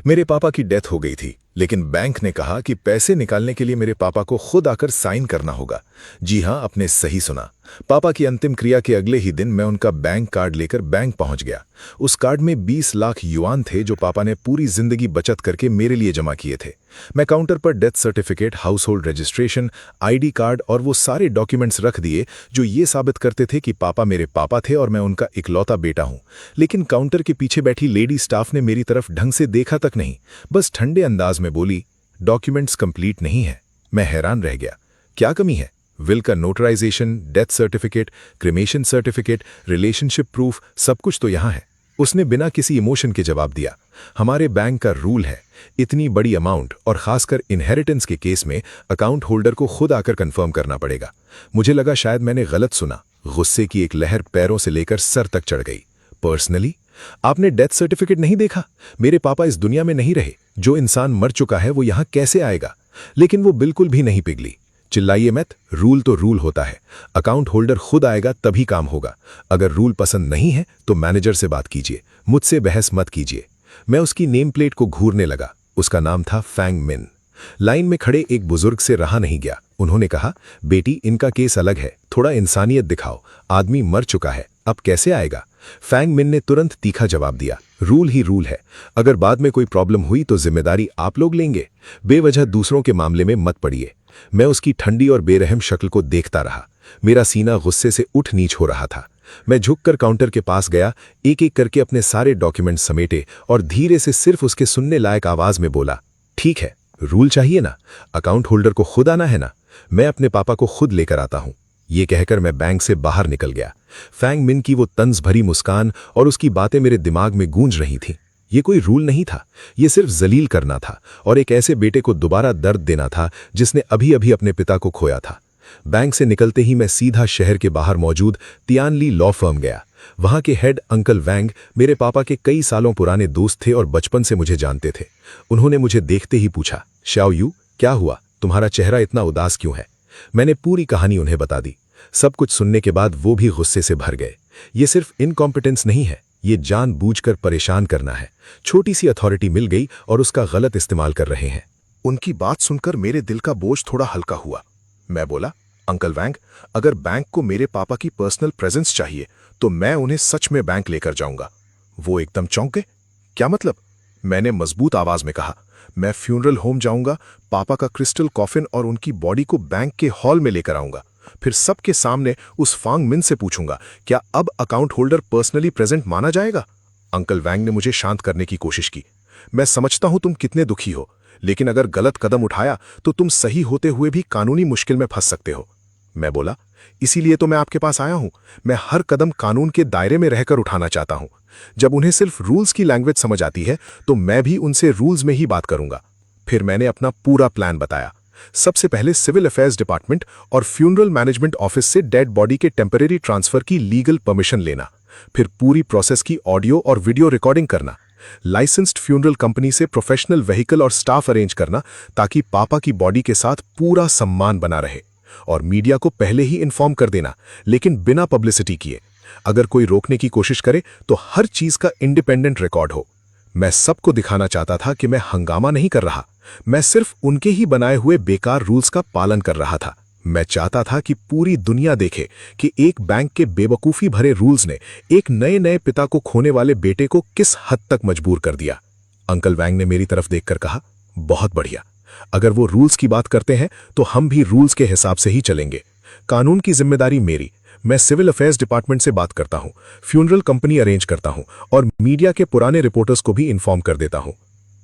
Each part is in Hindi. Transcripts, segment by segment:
मेरे पापा की डेथ हो गई थी, लेकिन बैंक ने कहा कि पैसे निकालने के लिए मेरे पापा को खुद आकर साइन करना होगा। जी हाँ, आपने सही सुना। पापा की अंतिम क्रिया के अगले ही दिन मैं उनका बैंक कार्ड लेकर बैंक पहुंच गया। उस कार्ड में 20 लाख युआन थे जो पापा ने पूरी जिंदगी बचत करके मेरे लिए जमा किए थे। मैं काउंटर पर death certificate, house hold registration, ID card और वो सारे डॉक्यूमेंट्स रख दिए जो ये साबित करते थे कि पापा मेरे पापा थे और मैं उनका इकलौता बेटा हूं। लेकिन काउंटर के पीछे बैठी लेडी स्टाफ ने मेरी तरफ ढंग से देखा तक नहीं, बस ठंडे अंदाज में बोली, डॉक्यूमेंट्स कंप्लीट नहीं है। मैं हैरान रह गया। क्या कमी है? विल का notarisation, death certificate, cremation certificate, relationship proof, सब कुछ तो यहां है। उसने बिना किसी इमोशन के जवाब दिया, हमारे बैंक का रूल है, इतनी बड़ी अमाउंट और खासकर इनहेरिटेंस के केस में अकाउंट होल्डर को खुद आकर कंफर्म करना पड़ेगा। मुझे लगा शायद मैंने गलत सुना। गुस्से की एक लहर पैरों से लेकर सर तक चढ़ गई। पर्सनली? आपने डेथ सर्टिफिकेट नहीं देखा? मेरे पापा इस दुनिया में नहीं रहे। जो इंसान मर चुका है वो यहां कैसे आएगा? लेकिन वो बिल्कुल भी नहीं पिघली। चिल्लाइए मत, रूल तो रूल होता है। अकाउंट होल्डर खुद आएगा तभी काम होगा। अगर रूल पसंद नहीं है तो मैनेजर से बात कीजिए, मुझसे बहस मत कीजिए। मैं उसकी नेम प्लेट को घूरने लगा। उसका नाम था फैंग मिन। लाइन में खड़े एक बुजुर्ग से रहा नहीं गया। उन्होंने कहा, बेटी, इनका केस अलग है, थोड़ा इंसानियत दिखाओ। आदमी मर चुका है, अब कैसे आएगा? फैंग मिन ने तुरंत तीखा जवाब दिया, रूल ही रूल है। अगर बाद में कोई प्रॉब्लम हुई तो जिम्मेदारी आप लोग लेंगे। बेवजह दूसरों के मामले में मत पड़िए। मैं उसकी ठंडी और बेरहम शक्ल को देखता रहा। मेरा सीना गुस्से से उठ नीच हो रहा था। मैं झुककर काउंटर के पास गया, एक एक करके अपने सारे डॉक्यूमेंट समेटे और धीरे से सिर्फ उसके सुनने लायक आवाज में बोला, ठीक है, रूल चाहिए ना? अकाउंट होल्डर को खुद आना है ना? मैं अपने पापा को खुद लेकर आता हूं। ये कहकर मैं बैंक से बाहर निकल गया। फैंग मिन की वो तंज भरी मुस्कान और उसकी बातें मेरे दिमाग में गूंज रही थीं। ये कोई रूल नहीं था, ये सिर्फ जलील करना था और एक ऐसे बेटे को दोबारा दर्द देना था जिसने अभी अभी अपने पिता को खोया था। बैंक से निकलते ही मैं सीधा शहर के बाहर मौजूद तियानली लॉ फर्म गया। वहां के हेड अंकल वैंग मेरे पापा के कई सालों पुराने दोस्त थे और बचपन से मुझे जानते थे। उन्होंने मुझे देखते ही पूछा, शाओ यू, क्या हुआ? तुम्हारा चेहरा इतना उदास क्यों है? मैंने पूरी कहानी उन्हें बता दी। सब कुछ सुनने के बाद वो भी गुस्से से भर गए। ये सिर्फ इनकॉम्पिटेंस नहीं है, ये जानबूझकर परेशान करना है। छोटी सी अथॉरिटी मिल गई और उसका गलत इस्तेमाल कर रहे हैं। उनकी बात सुनकर मेरे दिल का बोझ थोड़ा हल्का हुआ। मैं बोला, अंकल वैंग, अगर बैंक को मेरे पापा की पर्सनल प्रेजेंस चाहिए तो मैं उन्हें सच में बैंक लेकर जाऊंगा। वो एकदम चौंक गए। क्या मतलब? मैंने मजबूत आवाज में कहा, मैं फ्यूनरल होम जाऊंगा, पापा का क्रिस्टल कॉफिन और उनकी बॉडी को बैंक के हॉल में लेकर आऊंगा। फिर सबके सामने उस फांग मिन से पूछूंगा, क्या अब अकाउंट होल्डर पर्सनली प्रेजेंट माना जाएगा? अंकल वैंग ने मुझे शांत करने की कोशिश की। मैं समझता हूं तुम कितने दुखी हो, लेकिन अगर गलत कदम उठाया तो तुम सही होते हुए भी कानूनी मुश्किल में फंस सकते हो। मैं बोला, इसीलिए तो मैं आपके पास आया हूं। मैं हर कदम कानून के दायरे में रहकर उठाना चाहता हूं। जब उन्हें सिर्फ रूल्स की लैंग्वेज समझ आती है तो मैं भी उनसे रूल्स में ही बात करूंगा। फिर मैंने अपना पूरा प्लान बताया। सबसे पहले सिविल अफेयर्स डिपार्टमेंट और फ्यूनरल मैनेजमेंट ऑफिस से डेड बॉडी के टेम्परेरी ट्रांसफर की लीगल परमिशन लेना, फिर पूरी प्रोसेस की ऑडियो और वीडियो रिकॉर्डिंग करना, लाइसेंस्ड फ्यूनरल कंपनी से प्रोफेशनल व्हीकल और स्टाफ अरेंज करना ताकि पापा की बॉडी के साथ पूरा सम्मान बना रहे, और मीडिया को पहले ही इन्फॉर्म कर देना, लेकिन बिना पब्लिसिटी किए। अगर कोई रोकने की कोशिश करे तो हर चीज का इंडिपेंडेंट रिकॉर्ड हो। मैं सबको दिखाना चाहता था कि मैं हंगामा नहीं कर रहा, मैं सिर्फ उनके ही बनाए हुए बेकार रूल्स का पालन कर रहा था। मैं चाहता था कि पूरी दुनिया देखे कि एक बैंक के बेवकूफी भरे रूल्स ने एक नए नए पिता को खोने वाले बेटे को किस हद तक मजबूर कर दिया। अंकल वैंग ने मेरी तरफ देखकर कहा, बहुत बढ़िया, अगर वो रूल्स की बात करते हैं तो हम भी रूल्स के हिसाब से ही चलेंगे। कानून की जिम्मेदारी मेरी। मैं सिविल अफेयर्स डिपार्टमेंट से बात करता हूं, फ्यूनरल कंपनी अरेंज करता हूं और मीडिया के पुराने रिपोर्टर्स को भी इन्फॉर्म कर देता हूं।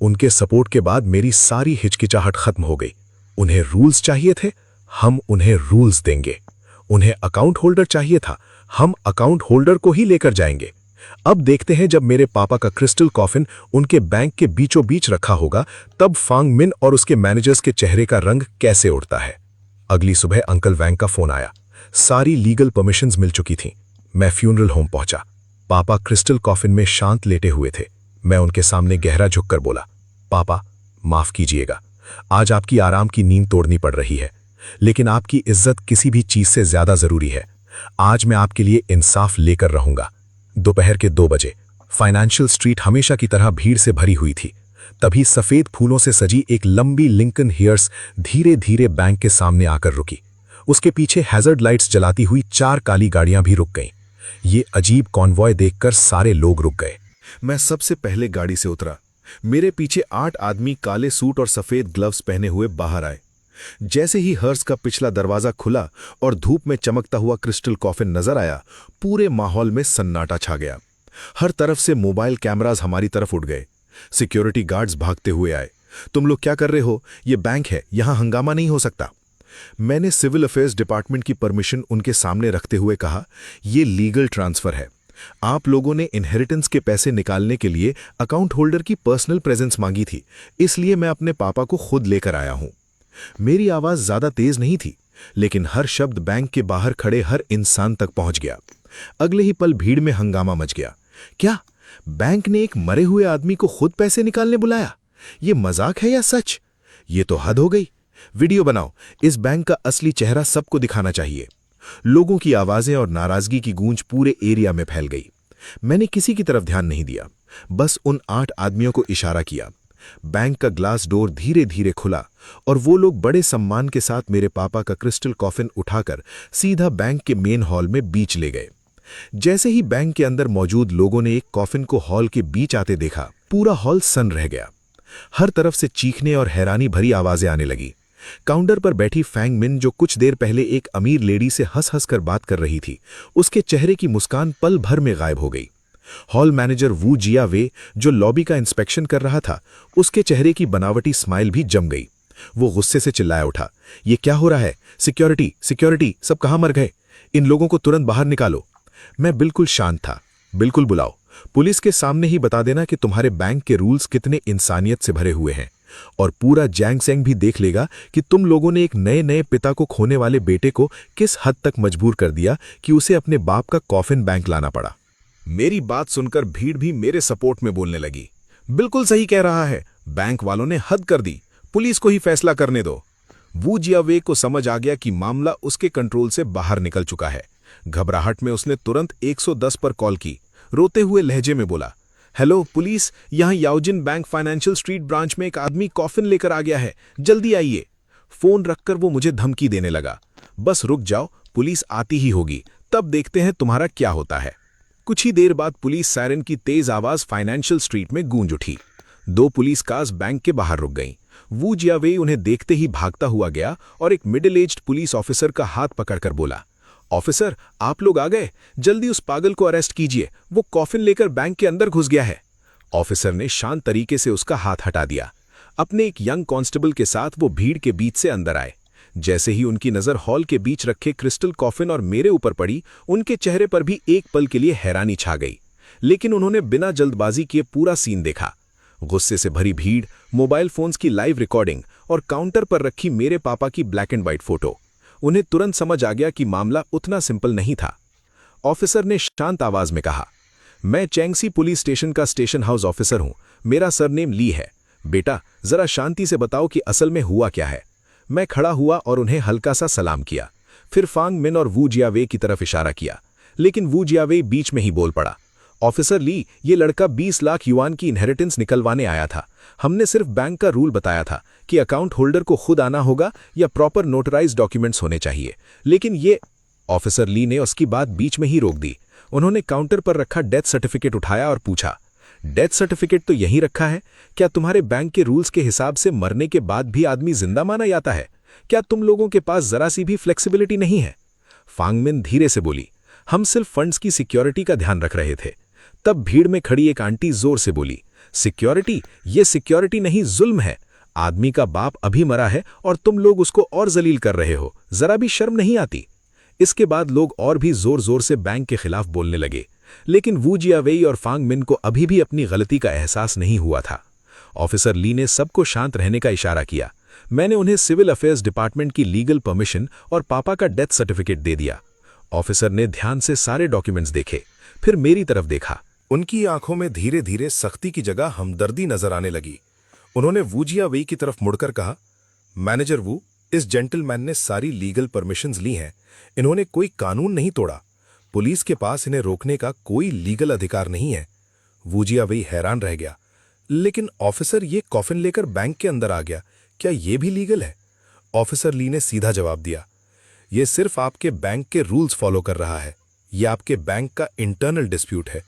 उनके सपोर्ट के बाद मेरी सारी हिचकिचाहट खत्म हो गई। उन्हें रूल्स चाहिए थे, हम उन्हें रूल्स देंगे। उन्हें अकाउंट होल्डर चाहिए था, हम अकाउंट होल्डर को ही लेकर जाएंगे। अब देखते हैं जब मेरे पापा का क्रिस्टल कॉफिन उनके बैंक के बीचों बीच रखा होगा, तब फांग मिन और उसके मैनेजर्स के चेहरे का रंग कैसे उड़ता है। अगली सुबह अंकल वैंग का फोन आया। सारी लीगल परमिशंस मिल चुकी थीं। मैं फ्यूनरल होम पहुंचा। पापा क्रिस्टल कॉफिन में शांत लेटे हुए थे। मैं उनके सामने गहरा झुककर बोला, पापा, माफ कीजिएगा, आज आपकी आराम की नींद तोड़नी पड़ रही है, लेकिन आपकी इज्जत किसी भी चीज से ज्यादा जरूरी है। आज मैं आपके लिए इंसाफ लेकर रहूंगा। दोपहर के 2 बजे फाइनेंशियल स्ट्रीट हमेशा की तरह भीड़ से भरी हुई थी। तभी सफेद फूलों से सजी एक लंबी लिंकन हियर्स धीरे धीरे बैंक के सामने आकर रुकी। उसके पीछे हैजर्ड लाइट्स जलाती हुई 4 काली गाड़ियां भी रुक गईं। ये अजीब कॉन्वॉय देखकर सारे लोग रुक गए। मैं सबसे पहले गाड़ी से उतरा। मेरे पीछे 8 आदमी काले सूट और सफेद ग्लव्स पहने हुए बाहर आए। जैसे ही हर्स का पिछला दरवाजा खुला और धूप में चमकता हुआ क्रिस्टल कॉफिन नजर आया, पूरे माहौल में सन्नाटा छा गया। हर तरफ से मोबाइल कैमरास हमारी तरफ उठ गए। सिक्योरिटी गार्ड्स भागते हुए आए। तुम लोग क्या कर रहे हो? ये बैंक है, यहां हंगामा नहीं हो सकता। मैंने सिविल अफेयर्स डिपार्टमेंट की परमिशन उनके सामने रखते हुए कहा, यह लीगल ट्रांसफर है। आप लोगों ने इनहेरिटेंस के पैसे निकालने के लिए अकाउंट होल्डर की पर्सनल प्रेजेंस मांगी थी, इसलिए मैं अपने पापा को खुद लेकर आया हूं। मेरी आवाज ज्यादा तेज नहीं थी, लेकिन हर शब्द बैंक के बाहर खड़े हर इंसान तक पहुंच गया। अगले ही पल भीड़ में हंगामा मच गया। क्या बैंक ने एक मरे हुए आदमी को खुद पैसे निकालने बुलाया? ये मजाक है या सच? ये तो हद हो गई। वीडियो बनाओ, इस बैंक का असली चेहरा सबको दिखाना चाहिए। लोगों की आवाजें और नाराजगी की गूंज पूरे एरिया में फैल गई। मैंने किसी की तरफ ध्यान नहीं दिया, बस उन 8 आदमियों को इशारा किया। बैंक का ग्लास डोर धीरे धीरे खुला और वो लोग बड़े सम्मान के साथ मेरे पापा का क्रिस्टल कॉफिन उठाकर सीधा बैंक के मेन हॉल में बीच ले गए। जैसे ही बैंक के अंदर मौजूद लोगों ने एक कॉफिन को हॉल के बीच आते देखा, पूरा हॉल सन्न रह गया। हर तरफ से चीखने और हैरानी भरी आवाजें आने लगी। काउंटर पर बैठी फैंग मिन, जो कुछ देर पहले एक अमीर लेडी से हंस हंस कर बात कर रही थी, उसके चेहरे की मुस्कान पल भर में गायब हो गई। हॉल मैनेजर वू जिया वे, जो लॉबी का इंस्पेक्शन कर रहा था, उसके चेहरे की बनावटी स्माइल भी जम गई। वो गुस्से से चिल्लाया उठा, ये क्या हो रहा है? सिक्योरिटी, सिक्योरिटी, सब कहां मर गए? इन लोगों को तुरंत बाहर निकालो। मैं बिल्कुल शांत था। बिल्कुल बुलाओ, पुलिस के सामने ही बता देना कि तुम्हारे बैंक के रूल्स कितने इंसानियत से भरे हुए हैं, और पूरा जैंगसेंग भी देख लेगा कि तुम लोगों ने एक नए नए पिता को खोने वाले बेटे को किस हद तक मजबूर कर दिया कि उसे अपने बाप का कॉफिन बैंक लाना पड़ा। मेरी बात सुनकर भीड़ भी मेरे सपोर्ट में बोलने लगी। बिल्कुल सही कह रहा है, बैंक वालों ने हद कर दी, पुलिस को ही फैसला करने दो। वू जियावे को समझ आ गया कि मामला उसके कंट्रोल से बाहर निकल चुका है। घबराहट में उसने तुरंत 110 पर कॉल की। रोते हुए लहजे में बोला, हेलो पुलिस, यहां याओजिन बैंक फाइनेंशियल स्ट्रीट ब्रांच में एक आदमी कॉफिन लेकर आ गया है, जल्दी आइए। फोन रखकर वो मुझे धमकी देने लगा, बस रुक जाओ, पुलिस आती ही होगी, तब देखते हैं तुम्हारा क्या होता है। कुछ ही देर बाद पुलिस सायरन की तेज आवाज फाइनेंशियल स्ट्रीट में गूंज उठी। 2 पुलिस कार्स बैंक के बाहर रुक गईं। वू जियावे उन्हें देखते ही भागता हुआ गया और एक मिडिल एज्ड पुलिस ऑफिसर का हाथ पकड़कर बोला, ऑफिसर, आप लोग आ गए, जल्दी उस पागल को अरेस्ट कीजिए, वो कॉफिन लेकर बैंक के अंदर घुस गया है। ऑफिसर ने शांत तरीके से उसका हाथ हटा दिया। अपने एक यंग कांस्टेबल के साथ वो भीड़ के बीच से अंदर आए। जैसे ही उनकी नजर हॉल के बीच रखे क्रिस्टल कॉफिन और मेरे ऊपर पड़ी, उनके चेहरे पर भी एक पल के लिए हैरानी छा गई, लेकिन उन्होंने बिना जल्दबाजी किए पूरा सीन देखा। गुस्से से भरी भीड़, मोबाइल फोन्स की लाइव रिकॉर्डिंग और काउंटर पर रखी मेरे पापा की ब्लैक एंड व्हाइट फोटो। उन्हें तुरंत समझ आ गया कि मामला उतना सिंपल नहीं था। ऑफिसर ने शांत आवाज में कहा, मैं चैंगसी पुलिस स्टेशन का स्टेशन हाउस ऑफिसर हूं, मेरा सरनेम ली है। बेटा, जरा शांति से बताओ कि असल में हुआ क्या है। मैं खड़ा हुआ और उन्हें हल्का सा सलाम किया, फिर फांग मिन और वू जियावे की तरफ इशारा किया, लेकिन वू जियावे बीच में ही बोल पड़ा, ऑफिसर ली, ये लड़का 20 लाख युआन की इनहेरिटेंस निकलवाने आया था। हमने सिर्फ बैंक का रूल बताया था कि अकाउंट होल्डर को खुद आना होगा या प्रॉपर नोटराइज डॉक्यूमेंट्स होने चाहिए, लेकिन ये। ऑफिसर ली ने उसकी बात बीच में ही रोक दी। उन्होंने काउंटर पर रखा डेथ सर्टिफिकेट उठाया और पूछा, डेथ सर्टिफिकेट तो यहीं रखा है, क्या तुम्हारे बैंक के रूल्स के हिसाब से मरने के बाद भी आदमी जिंदा माना जाता है? क्या तुम लोगों के पास जरा सी भी फ्लेक्सिबिलिटी नहीं है? फांगमिन धीरे से बोली, हम सिर्फ फंड्स की सिक्योरिटी का ध्यान रख रहे थे। तब भीड़ में खड़ी एक आंटी जोर से बोली, सिक्योरिटी? ये सिक्योरिटी नहीं, जुल्म है। आदमी का बाप अभी मरा है और तुम लोग उसको और जलील कर रहे हो, जरा भी शर्म नहीं आती? इसके बाद लोग और भी जोर जोर से बैंक के खिलाफ बोलने लगे, लेकिन वू जियावेई और फांग मिन को अभी भी अपनी गलती का एहसास नहीं हुआ था। ऑफिसर ली ने सबको शांत रहने का इशारा किया। मैंने उन्हें सिविल अफेयर्स डिपार्टमेंट की लीगल परमिशन और पापा का डेथ सर्टिफिकेट दे दिया। ऑफिसर ने ध्यान से सारे डॉक्यूमेंट्स देखे, फिर मेरी तरफ देखा। उनकी आंखों में धीरे धीरे सख्ती की जगह हमदर्दी नजर आने लगी। उन्होंने वू जियावेई की तरफ मुड़कर कहा, मैनेजर वू, इस जेंटलमैन ने सारी लीगल परमिशंस ली हैं, इन्होंने कोई कानून नहीं तोड़ा, पुलिस के पास इन्हें रोकने का कोई लीगल अधिकार नहीं है। वू जियावेई हैरान रह गया, लेकिन ऑफिसर, ये कॉफिन लेकर बैंक के अंदर आ गया, क्या ये भी लीगल है? ऑफिसर ली ने सीधा जवाब दिया, ये सिर्फ आपके बैंक के रूल्स फॉलो कर रहा है। ये आपके बैंक का इंटरनल डिस्प्यूट है।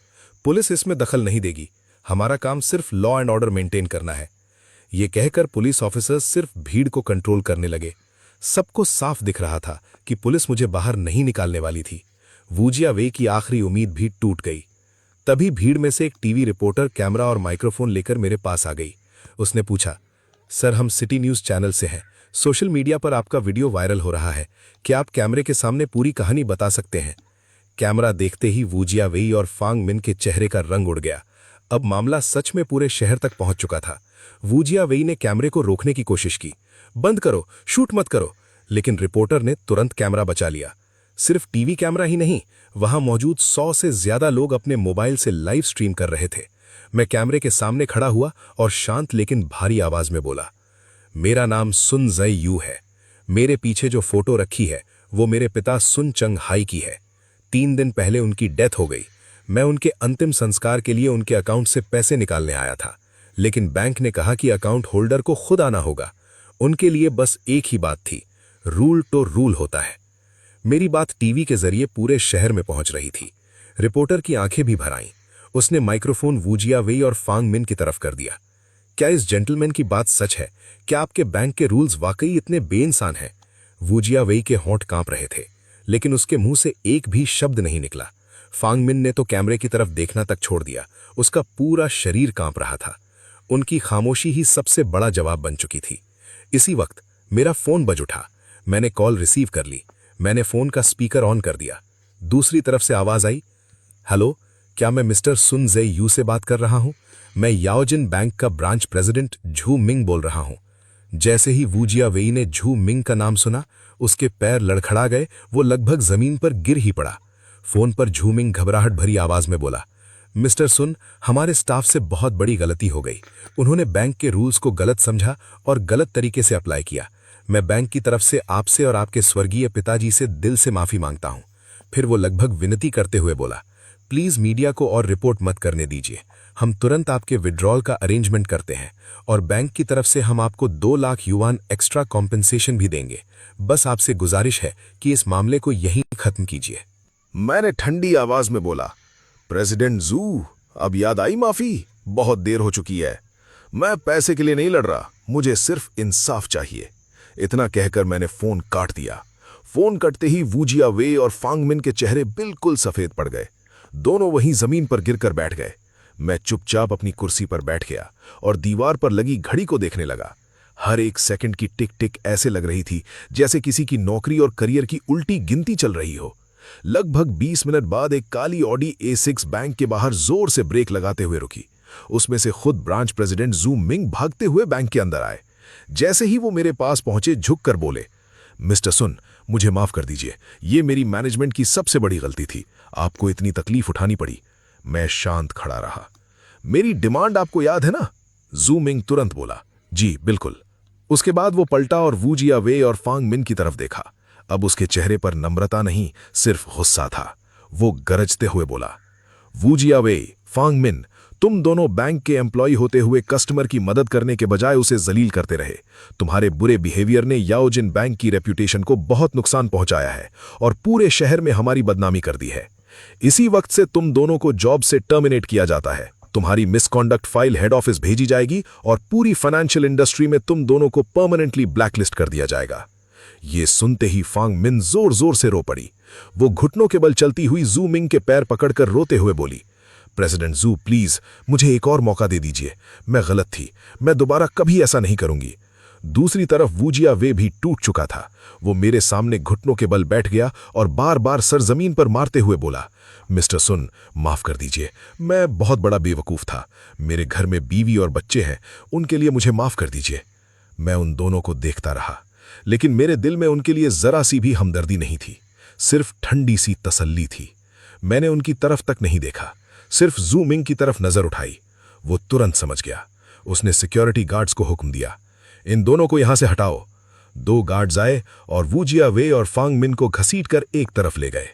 पुलिस इसमें दखल नहीं देगी। हमारा काम सिर्फ लॉ एंड ऑर्डर मेंटेन करना है। ये कहकर पुलिस ऑफिसर सिर्फ भीड़ को कंट्रोल करने लगे। सबको साफ दिख रहा था कि पुलिस मुझे बाहर नहीं निकालने वाली थी। वूजिया वे की आखिरी उम्मीद भी टूट गई। तभी भीड़ में से एक टीवी रिपोर्टर कैमरा और माइक्रोफोन लेकर मेरे पास आ गई। उसने पूछा, सर, हम सिटी न्यूज चैनल से हैं। सोशल मीडिया पर आपका वीडियो वायरल हो रहा है। क्या आप कैमरे के सामने पूरी कहानी बता सकते हैं? कैमरा देखते ही वूजिया वेई और फांग मिन के चेहरे का रंग उड़ गया। अब मामला सच में पूरे शहर तक पहुंच चुका था। वूजिया वेई ने कैमरे को रोकने की कोशिश की, बंद करो, शूट मत करो, लेकिन रिपोर्टर ने तुरंत कैमरा बचा लिया। सिर्फ टीवी कैमरा ही नहीं, वहां मौजूद 100 से ज्यादा लोग अपने मोबाइल से लाइव स्ट्रीम कर रहे थे। मैं कैमरे के सामने खड़ा हुआ और शांत लेकिन भारी आवाज में बोला, मेरा नाम सुन जई यू है। मेरे पीछे जो फोटो रखी है वो मेरे पिता सुन चंग हाई की है। 3 दिन पहले उनकी डेथ हो गई। मैं उनके अंतिम संस्कार के लिए उनके अकाउंट से पैसे निकालने आया था, लेकिन बैंक ने कहा कि अकाउंट होल्डर को खुद आना होगा। उनके लिए बस एक ही बात थी, रूल तो रूल होता है। मेरी बात टीवी के जरिए पूरे शहर में पहुंच रही थी। रिपोर्टर की आंखें भी भर आईं। उसने माइक्रोफोन वूजिया वेई और फांग मिन की तरफ कर दिया। क्या इस जेंटलमैन की बात सच है? क्या आपके बैंक के रूल्स वाकई इतने बेइंसान हैं? वूजिया वेई के होंठ कांप रहे थे, लेकिन उसके मुंह से एक भी शब्द नहीं निकला। फांग मिन ने तो कैमरे की तरफ देखना तक छोड़ दिया। उसका पूरा शरीर कांप रहा था। उनकी खामोशी ही सबसे बड़ा जवाब बन चुकी थी। इसी वक्त मेरा फोन बज उठा। मैंने कॉल रिसीव कर ली। मैंने फोन का स्पीकर ऑन कर दिया। दूसरी तरफ से आवाज आई, हेलो, क्या मैं मिस्टर सुन जे यू से बात कर रहा हूं? मैं याओजिन बैंक का ब्रांच प्रेसिडेंट झू मिंग बोल रहा हूं। जैसे ही वूजिया वेई ने झू मिंग का नाम सुना, उसके पैर लड़खड़ा गए। वो लगभग जमीन पर गिर ही पड़ा। फोन पर झू मिंग घबराहट भरी आवाज में बोला, मिस्टर सुन, हमारे स्टाफ से बहुत बड़ी गलती हो गई। उन्होंने बैंक के रूल्स को गलत समझा और गलत तरीके से अप्लाई किया। मैं बैंक की तरफ से आपसे और आपके स्वर्गीय पिताजी से दिल से माफी मांगता हूं। फिर वो लगभग विनती करते हुए बोला, प्लीज मीडिया को और रिपोर्ट मत करने दीजिए। हम तुरंत आपके विड्रॉल का अरेंजमेंट करते हैं और बैंक की तरफ से हम आपको 2 लाख युआन एक्स्ट्रा कॉम्पेंसेशन भी देंगे। बस आपसे गुजारिश है कि इस मामले को यहीं खत्म कीजिए। मैंने ठंडी आवाज में बोला, प्रेसिडेंट जू, अब याद आई माफी? बहुत देर हो चुकी है। मैं पैसे के लिए नहीं लड़ रहा, मुझे सिर्फ इंसाफ चाहिए। इतना कहकर मैंने फोन काट दिया। फोन कटते ही वूजिया वे और फांग मिन के चेहरे बिल्कुल सफेद पड़ गए। दोनों वहीं जमीन पर गिरकर बैठ गए। मैं चुपचाप अपनी कुर्सी पर बैठ गया और दीवार पर लगी घड़ी को देखने लगा। हर एक सेकंड की टिक टिक ऐसे लग रही थी जैसे किसी की नौकरी और करियर की उल्टी गिनती चल रही हो। लगभग 20 मिनट बाद एक काली ऑडी A6 बैंक के बाहर जोर से ब्रेक लगाते हुए रुकी। उसमें से खुद ब्रांच प्रेसिडेंट जू मिंग भागते हुए बैंक के अंदर आए। जैसे ही वो मेरे पास पहुंचे, झुककर बोले, मिस्टर सुन, मुझे माफ कर दीजिए। ये मेरी मैनेजमेंट की सबसे बड़ी गलती थी। आपको इतनी तकलीफ उठानी पड़ी। मैं शांत खड़ा रहा। मेरी डिमांड आपको याद है ना? जू मिंग तुरंत बोला, जी बिल्कुल। उसके बाद वो पलटा और वूजिया वे और फांग मिन की तरफ देखा। अब उसके चेहरे पर नम्रता नहीं, सिर्फ गुस्सा था। वो गरजते हुए बोला, वूजिया वे, फांग मिन, तुम दोनों बैंक के एम्प्लॉय होते हुए कस्टमर की मदद करने के बजाय उसे जलील करते रहे। तुम्हारे बुरे बिहेवियर ने याओजिन बैंक की रेप्यूटेशन को बहुत नुकसान पहुंचाया है और पूरे शहर में हमारी बदनामी कर दी है। इसी वक्त से तुम दोनों को जॉब से टर्मिनेट किया जाता है। तुम्हारी मिसकॉन्डक्ट फाइल हेड ऑफिस भेजी जाएगी और पूरी फाइनेंशियल इंडस्ट्री में तुम दोनों को परमानेंटली ब्लैकलिस्ट कर दिया जाएगा। ये सुनते ही फांग मिन जोर जोर से रो पड़ी। वो घुटनों के बल चलती हुई जू मिंग के पैर पकड़कर रोते हुए बोली, प्रेसिडेंट जू, प्लीज मुझे एक और मौका दे दीजिए। मैं गलत थी, मैं दोबारा कभी ऐसा नहीं करूंगी। दूसरी तरफ वूजिया वे भी टूट चुका था। वो मेरे सामने घुटनों के बल बैठ गया और बार बार सर जमीन पर मारते हुए बोला, मिस्टर सुन, माफ कर दीजिए, मैं बहुत बड़ा बेवकूफ था। मेरे घर में बीवी और बच्चे हैं, उनके लिए मुझे माफ कर दीजिए। मैं उन दोनों को देखता रहा, लेकिन मेरे दिल में उनके लिए जरा सी भी हमदर्दी नहीं थी, सिर्फ ठंडी सी तसल्ली थी। मैंने उनकी तरफ तक नहीं देखा, सिर्फ जू मिंग की तरफ नजर उठाई। वो तुरंत समझ गया। उसने सिक्योरिटी गार्ड्स को हुक्म दिया, इन दोनों को यहां से हटाओ। 2 गार्ड्स आए और वूजिया वे और फांग मिन को घसीटकर एक तरफ ले गए।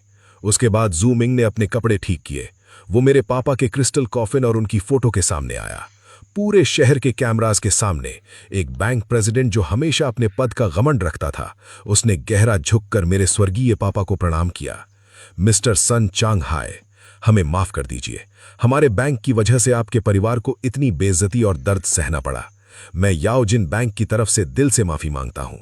उसके बाद जू मिंग ने अपने कपड़े ठीक किए। वो मेरे पापा के क्रिस्टल कॉफिन और उनकी फोटो के सामने आया। पूरे शहर के कैमरास के सामने एक बैंक प्रेसिडेंट जो हमेशा अपने पद का घमंड रखता था, उसने गहरा झुककर मेरे स्वर्गीय पापा को प्रणाम किया। मिस्टर सन चांग हाय, हमें माफ कर दीजिए। हमारे बैंक की वजह से आपके परिवार को इतनी बेइज्जती और दर्द सहना पड़ा। मैं याओ जिन बैंक की तरफ से दिल से माफी मांगता हूं।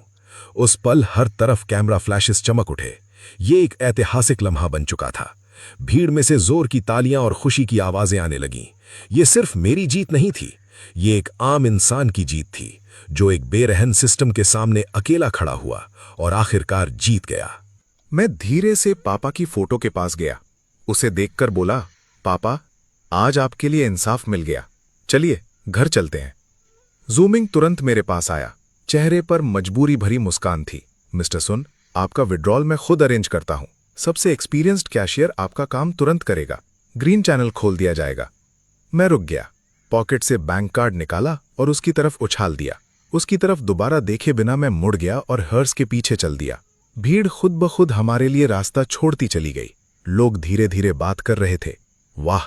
उस पल हर तरफ कैमरा फ्लैशेस चमक उठे। ये एक ऐतिहासिक लम्हा बन चुका था। भीड़ में से जोर की तालियां और खुशी की आवाजें आने लगीं। ये सिर्फ मेरी जीत नहीं थी, ये एक आम इंसान की जीत थी जो एक बेरहम सिस्टम के सामने अकेला खड़ा हुआ और आखिरकार जीत गया। मैं धीरे से पापा की फोटो के पास गया। उसे देखकर बोला, पापा, आज आपके लिए इंसाफ मिल गया। चलिए घर चलते हैं। जूमिंग तुरंत मेरे पास आया। चेहरे पर मजबूरी भरी मुस्कान थी। मिस्टर सुन, आपका विड्रॉल मैं खुद अरेंज करता हूं। सबसे एक्सपीरियंस्ड कैशियर आपका काम तुरंत करेगा। ग्रीन चैनल खोल दिया जाएगा। मैं रुक गया। पॉकेट से बैंक कार्ड निकाला और उसकी तरफ उछाल दिया। उसकी तरफ दोबारा देखे बिना मैं मुड़ गया और हर्ष के पीछे चल दिया। भीड़ खुद ब खुद हमारे लिए रास्ता छोड़ती चली गई। लोग धीरे धीरे बात कर रहे थे। वाह,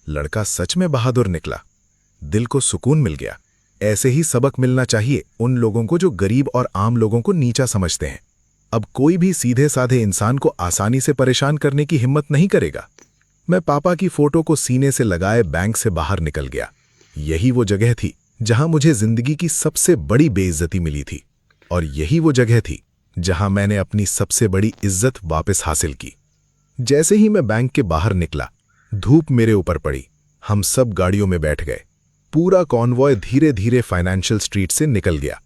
लड़का सच में बहादुर निकला। दिल को सुकून मिल गया। ऐसे ही सबक मिलना चाहिए उन लोगों को जो गरीब और आम लोगों को नीचा समझते हैं। अब कोई भी सीधे साधे इंसान को आसानी से परेशान करने की हिम्मत नहीं करेगा। मैं पापा की फोटो को सीने से लगाए बैंक से बाहर निकल गया। यही वो जगह थी जहां मुझे जिंदगी की सबसे बड़ी बेइज्जती मिली थी, और यही वो जगह थी जहां मैंने अपनी सबसे बड़ी इज्जत वापस हासिल की। जैसे ही मैं बैंक के बाहर निकला, धूप मेरे ऊपर पड़ी। हम सब गाड़ियों में बैठ गए। पूरा कॉन्वॉय धीरे धीरे फाइनेंशियल स्ट्रीट से निकल गया।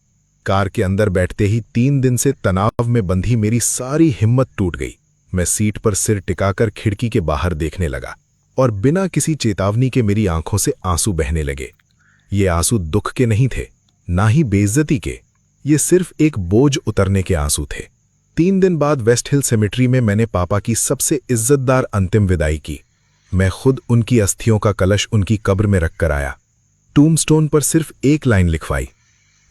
कार के अंदर बैठते ही 3 दिन से तनाव में बंधी मेरी सारी हिम्मत टूट गई। मैं सीट पर सिर टिकाकर खिड़की के बाहर देखने लगा और बिना किसी चेतावनी के मेरी आंखों से आंसू बहने लगे। ये आंसू दुख के नहीं थे, ना ही बेइज्जती के। ये सिर्फ एक बोझ उतरने के आंसू थे। 3 दिन बाद वेस्ट हिल सेमेट्री में मैंने पापा की सबसे इज्जतदार अंतिम विदाई की। मैं खुद उनकी अस्थियों का कलश उनकी कब्र में रखकर आया। टूमस्टोन पर सिर्फ एक लाइन लिखवाई,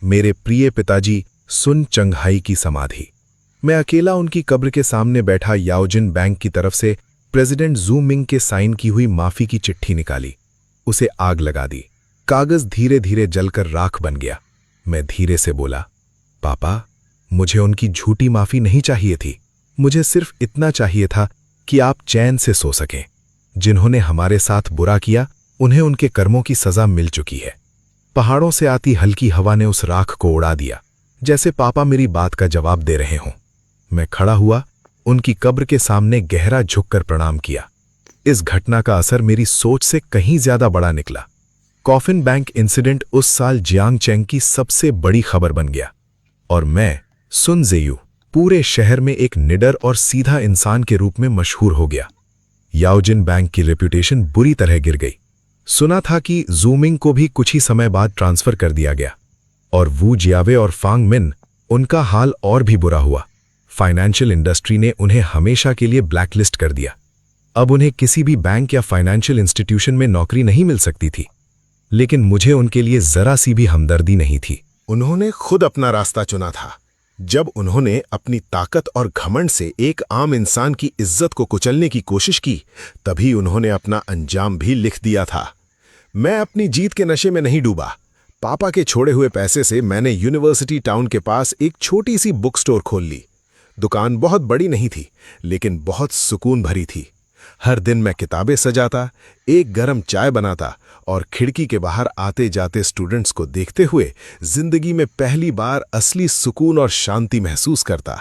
मेरे प्रिय पिताजी सुन चंगहाई की समाधि। मैं अकेला उनकी कब्र के सामने बैठा याओजिन बैंक की तरफ से प्रेसिडेंट जू मिंग के साइन की हुई माफी की चिट्ठी निकाली। उसे आग लगा दी। कागज धीरे धीरे जलकर राख बन गया। मैं धीरे से बोला, पापा, मुझे उनकी झूठी माफी नहीं चाहिए थी। मुझे सिर्फ इतना चाहिए था कि आप चैन से सो सकें। जिन्होंने हमारे साथ बुरा किया, उन्हें उनके कर्मों की सजा मिल चुकी है। पहाड़ों से आती हल्की हवा ने उस राख को उड़ा दिया, जैसे पापा मेरी बात का जवाब दे रहे हों। मैं खड़ा हुआ, उनकी कब्र के सामने गहरा झुककर प्रणाम किया। इस घटना का असर मेरी सोच से कहीं ज्यादा बड़ा निकला। कॉफिन बैंक इंसिडेंट उस साल जियांग चेंग की सबसे बड़ी खबर बन गया, और मैं सुन जेयू पूरे शहर में एक निडर और सीधा इंसान के रूप में मशहूर हो गया। याओजिन बैंक की रेप्यूटेशन बुरी तरह गिर गई। सुना था कि जूमिंग को भी कुछ ही समय बाद ट्रांसफर कर दिया गया, और वू जियावे और फांग मिन, उनका हाल और भी बुरा हुआ। फाइनेंशियल इंडस्ट्री ने उन्हें हमेशा के लिए ब्लैकलिस्ट कर दिया। अब उन्हें किसी भी बैंक या फाइनेंशियल इंस्टीट्यूशन में नौकरी नहीं मिल सकती थी। लेकिन मुझे उनके लिए जरा सी भी हमदर्दी नहीं थी। उन्होंने खुद अपना रास्ता चुना था। जब उन्होंने अपनी ताकत और घमंड से एक आम इंसान की इज्जत को कुचलने की कोशिश की, तभी उन्होंने अपना अंजाम भी लिख दिया था। मैं अपनी जीत के नशे में नहीं डूबा। पापा के छोड़े हुए पैसे से मैंने यूनिवर्सिटी टाउन के पास एक छोटी सी बुक स्टोर खोल ली। दुकान बहुत बड़ी नहीं थी, लेकिन बहुत सुकून भरी थी। हर दिन मैं किताबें सजाता, एक गरम चाय बनाता और खिड़की के बाहर आते जाते स्टूडेंट्स को देखते हुए जिंदगी में पहली बार असली सुकून और शांति महसूस करता।